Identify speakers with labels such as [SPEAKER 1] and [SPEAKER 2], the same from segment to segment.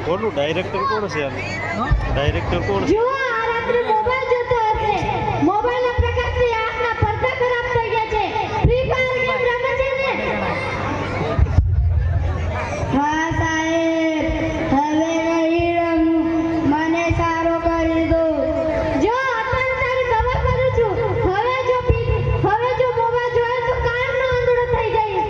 [SPEAKER 1] કોનું ડાયરેક્ટર કોણ છે? ડાયરેક્ટર કોણ છે?
[SPEAKER 2] જો આ રાત્રે મોબાઈલ જોતો હશે. મોબાઈલના પ્રકાશથી આંખના પડદા ખરાબ થઈ ગયા છે. ફ્રી ફાયર ગેમ રમે છે ને? હા સાહેબ, હવે નહીં રમું. મને સારો કરી દો. જો અત્યારે તારી દવા કરું છું. હવે જો મોબાઈલ જોયો તો કાનનો આંધળો થઈ જઈશ.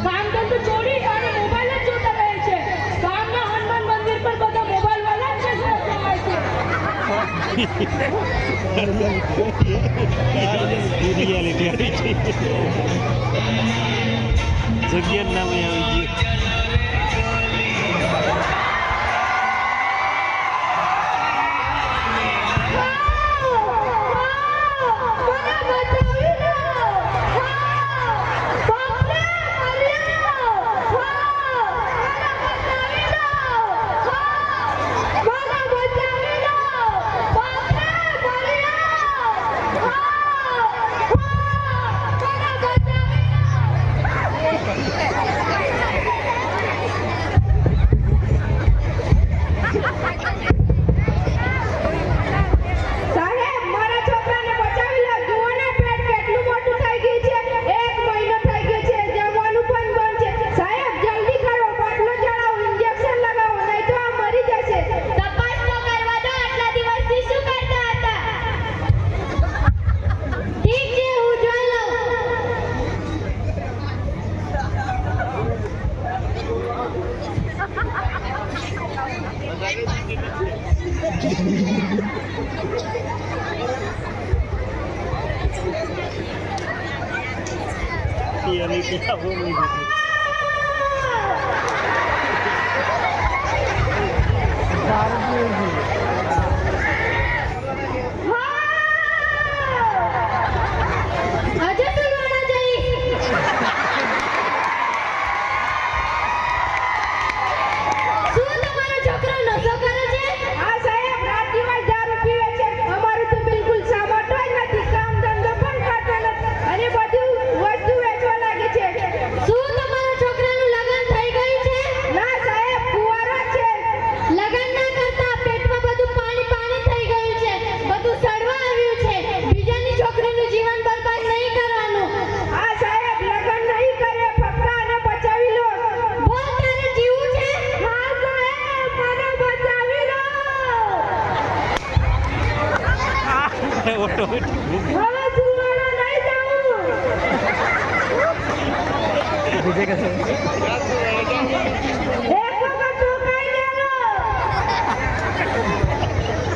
[SPEAKER 2] કામ ધંધો છોડી અને મોબાઈલ જ જોતા રહે છે. ગામના હનુમાન મંદિર પર બધા મોબાઈલ વાળા જ
[SPEAKER 1] છે. જગ્યા નામે આવી ગયું.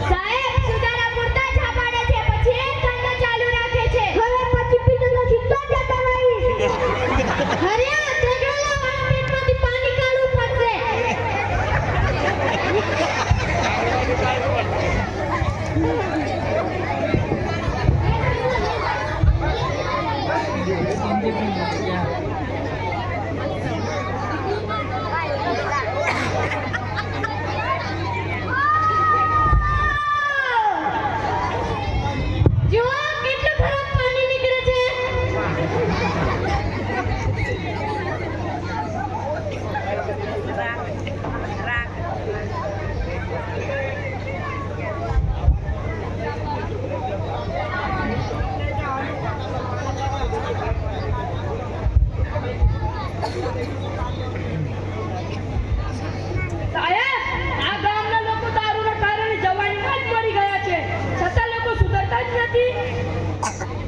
[SPEAKER 2] સાહેબ સુધારા પૂરતા જ પાડે છે પછી એ ધંધો ચાલુ રાખે છે હવે પછી પીધેલો સીધો જતો રહી હરિયા તેડોલા વાળા પેટમાંથી પાણી કાઢવું પડશે જુઓ કેટલું ખરાબ પાણી નીકળે છે સાહેબ આ ગામના લોકો દારૂના કારણે જવાનીમાં જ મરી ગયા છે છતાં લોકો સુધરતા જ નથી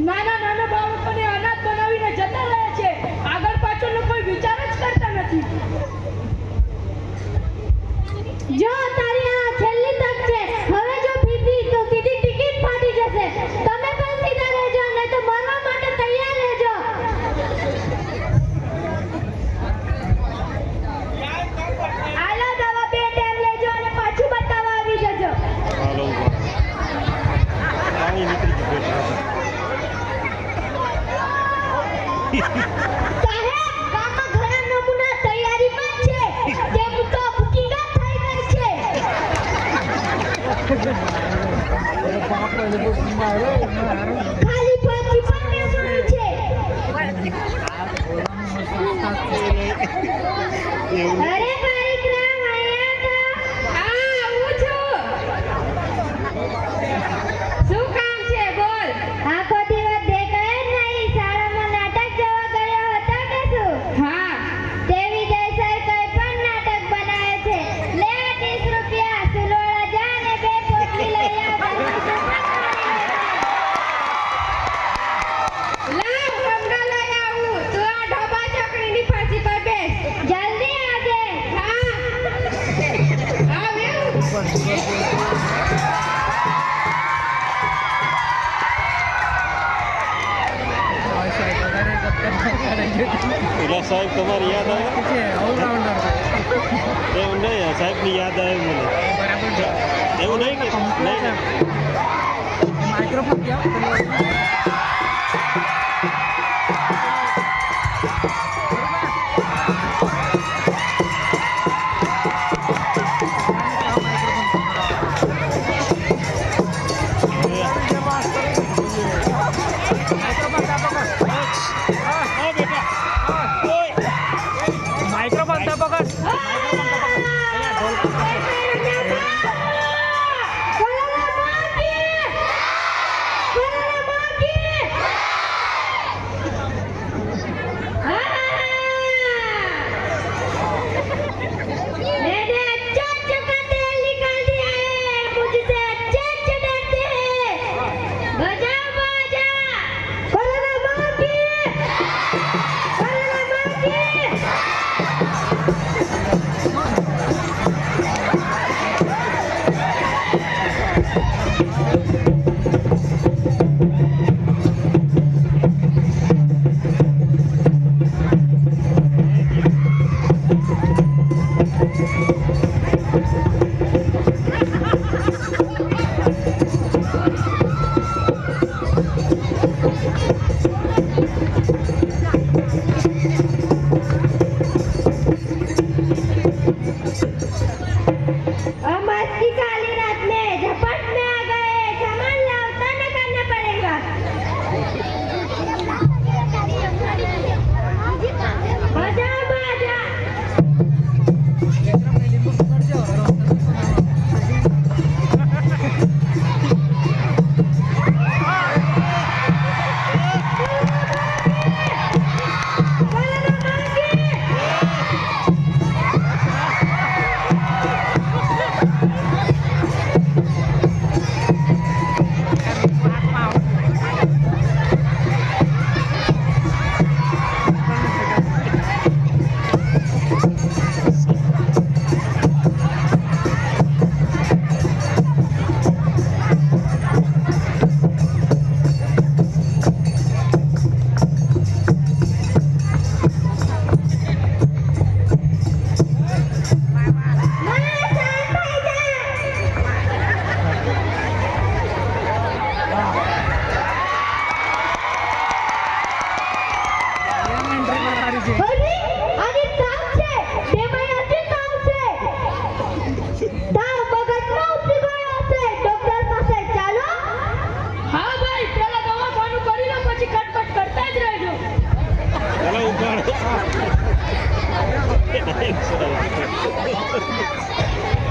[SPEAKER 2] નાના નાના બાળકોને અનાથ બનાવીને જતા રહે છે આગળ પાછળનો કોઈ વિચાર જ કરતા નથી જો તારી આ છેલ્લી તક છે હવે જો પીધી તો સીધી ટિકિટ ફાટી જશે તમે પણ સીધા રહેજો નહીં તો મરવા માટે તૈયાર રહેજો આલા દવા 2 ટાઈમ લેજો અને પાછું બતાવવા આવી જજો
[SPEAKER 1] હાલો પાણી નીકળી ગયું
[SPEAKER 2] સાહેબ ગામમાં ઘણા નમૂના તૈયારીમાં જ છે તેમ તો બુકિંગ જ થઈ ગઈ છે ખાલી 5 પણ બેસવાની છે
[SPEAKER 1] એવું
[SPEAKER 2] અરે પરિક્રમ અહીંયા તો આવું છું શું કામ છે બોલ આખો દિવસ દેખાય જ નહીં શાળામાં નાટક જવા ગયો હતો કે શું હા દેવી દેસાઈ કોઈ પણ નાટક બનાવે છે લે 30 રૂપિયા સુલોડા જા ને 2 પોટલી લઈ આવ લાવ ગંગા લઈ આવું તું આ ઢોબા ચકડીની ફાંસી પર બેસ જલ્દી આવજે હા આવ્યું
[SPEAKER 1] પેલા સાહેબ તમારી યાદ આવે એવું નહીં સાહેબની યાદ આવે મને એવું નહીં કે નહીં
[SPEAKER 3] માઇક્રોફોન માઇક્રોફોન તો પકડ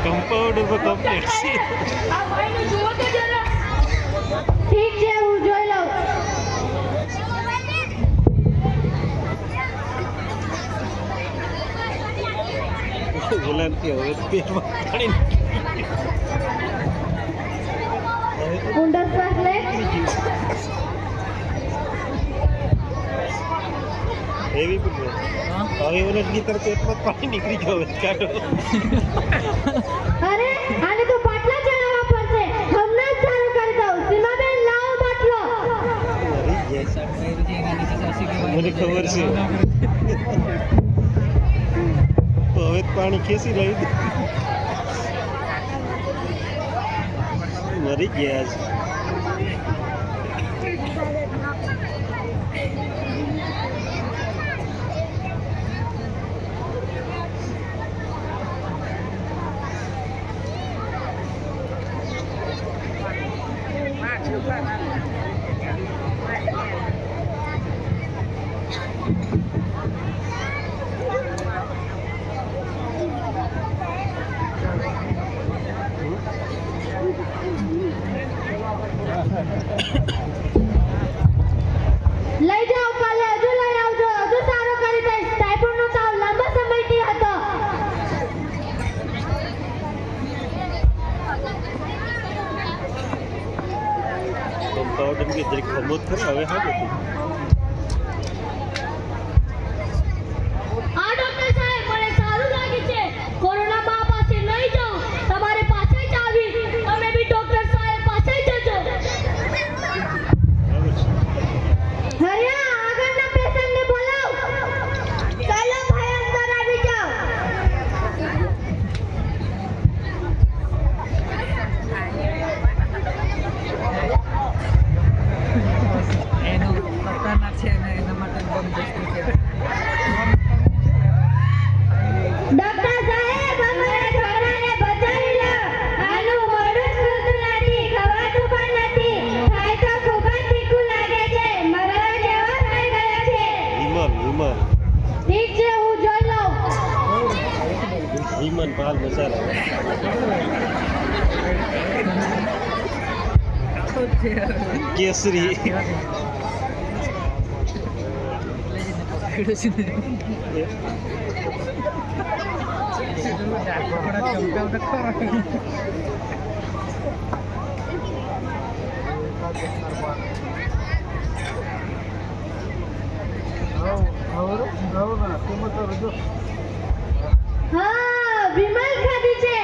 [SPEAKER 1] કમ્પાઉન્ડર પર કમ્પ્લીટ છે.
[SPEAKER 2] આ ભાઈને જુઓ તો જરા. ઠીક છે હું જોઈ લઉં.
[SPEAKER 1] બોલાવતી હવે પેટમાં પાણી
[SPEAKER 2] ઊંડો શ્વાસ લે.
[SPEAKER 1] એવી પણ હવે મને ગીતર પેટમાં પાણી નીકળી ગયો હવે કાઢો.
[SPEAKER 2] અરે આને તો બાટલા ચડાવવા પડશે. હમણાં જ ચાલુ કરી દઉં. સીમાબેન લાવો બાટલો.
[SPEAKER 1] મરી જાય. મને ખબર છે તો હવે પાણી ખેંચી રહ્યું. મરી ગયા છે.
[SPEAKER 2] લઈ જાઓ કાલે હજુ લઈ આવજો. હજુ સારો કરી દઈશ. ટાઈફોઈડનો તાવ લાંબા સમયથી હતો.
[SPEAKER 1] કમ્પાઉન્ડર કે જરીક ખમોદ કરે હવે હા બધું.
[SPEAKER 2] આ ડોક્ટર સાહેબ મને સારું લાગે છે. કોરોના બા પાસે નહીં જાઓ. તમારે પાસે જ આવી. તમે બી ડોક્ટર સાહેબ પાસે જ જજો.
[SPEAKER 1] બરાબર છે.
[SPEAKER 2] હરિયા આગળના પેશન્ટને બોલાવ. ચાલો ભાઈ અંદર આવી જાઓ.
[SPEAKER 3] એનું ખતરનાક છે ને એના માટે બહુ મુશ્કેલ છે.
[SPEAKER 2] ડોક્ટર સાહેબ અમારા છોકરાને બચાવી લો. આનું મોઢું જ ખુલતું નથી. ખવાતું પણ નથી. ખાય તો ખૂબ જ તીખું લાગે છે. મરવા જેવો થઈ ગયો છે.
[SPEAKER 1] વિમલ
[SPEAKER 2] ઠીક છે હું જોઈ લઉં.
[SPEAKER 1] વિમલ પાલ મસાલા કેસરી
[SPEAKER 2] હા વિમલ ખાધી છે.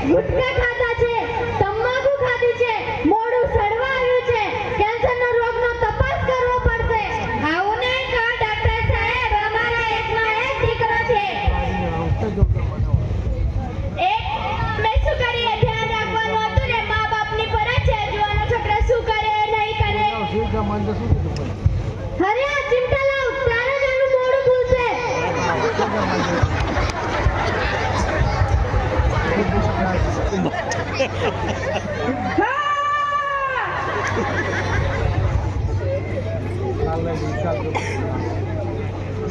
[SPEAKER 2] ગુટકા ખાધા છે. તમાકુ ખાધી છે. મોઢું સડવા આવ્યું છે. કેન્સરનો રોગનો તપાસ કરવો પડશે. આવું નહીં કહો ડોક્ટર સાહેબ. અમારા એકનો એક દીકરો છે. મેં શું કરીએ? ધ્યાન રાખવાનું હતું ને. મા બાપની ફરજ છે. જોવાનો છોકરો શું કરે નહીં કરે. અરે આ ચિમટા લાવ. ત્યારે જ એનું મોઢું ખુલશે.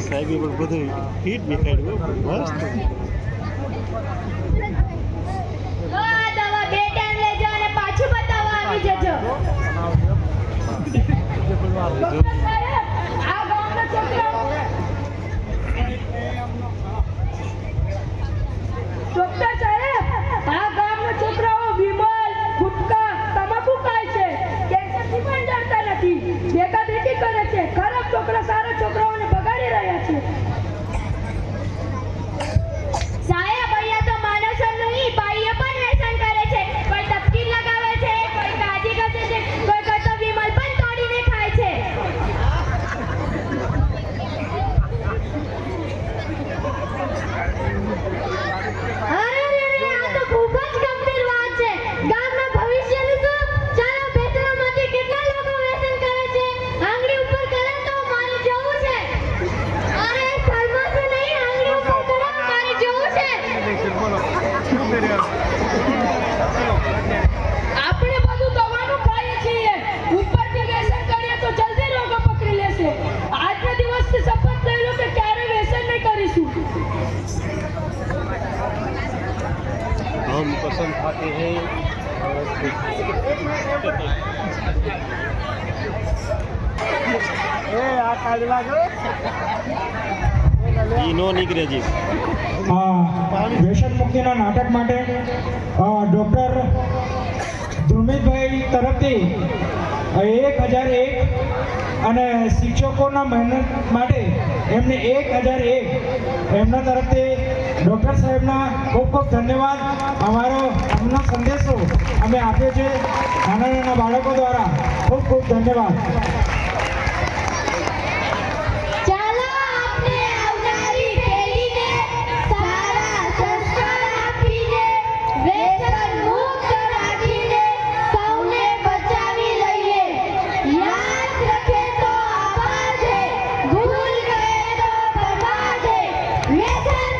[SPEAKER 1] સાહેબે પણ બધું ફીટ દેખાડ્યું મસ્ત.
[SPEAKER 2] આ દવા 2 ટાઈમ લેજો અને પાછું બતાવવા આવી જજો. ડોક્ટર સાહેબ, આ ગામના છોકરાઓ ડોક્ટર સાહેબ, આ ગામના છોકરાઓ વિમલ, ગુટકા, તમાકુ ખાય છે. કેન્સરથી પણ ડરતા નથી. બેકાબેકી કરે છે. ખરાબ છોકરા સારા છોકરાઓને બગાડી રહ્યા છે. સાહેબ, અહીંયા તો માણસો નહીં, બાઈઓ પણ વ્યસન કરે છે. કોઈ તપકીર લગાવે છે, કોઈ કાજી ઘસે છે, કોઈ તો વિમલ પણ તોડીને ખાય છે.
[SPEAKER 1] બાકી છે ઈ નો નીકળે જી.
[SPEAKER 4] વ્યસન મુક્તિના નાટક માટે ડૉક્ટર ધ્રુમિતભાઈ તરફથી 1001 અને શિક્ષકોના મહેનત માટે એમને 1001 એમના તરફથી ડૉક્ટર સાહેબના ખૂબ ખૂબ ધન્યવાદ. અમનો સંદેશો અમે આપ્યો છે નાના નાના બાળકો દ્વારા. ખૂબ ખૂબ ધન્યવાદ.
[SPEAKER 2] ચાલો આપણે આવનારી પેઢીને સારા સંસ્કાર આપીને વ્યસન મુક્ત રાખીને સૌને બચાવી લઈએ. યાદ રખે તો આબાદ હે, ભૂલ ગયે તો બરબાદ હે. વ્યસન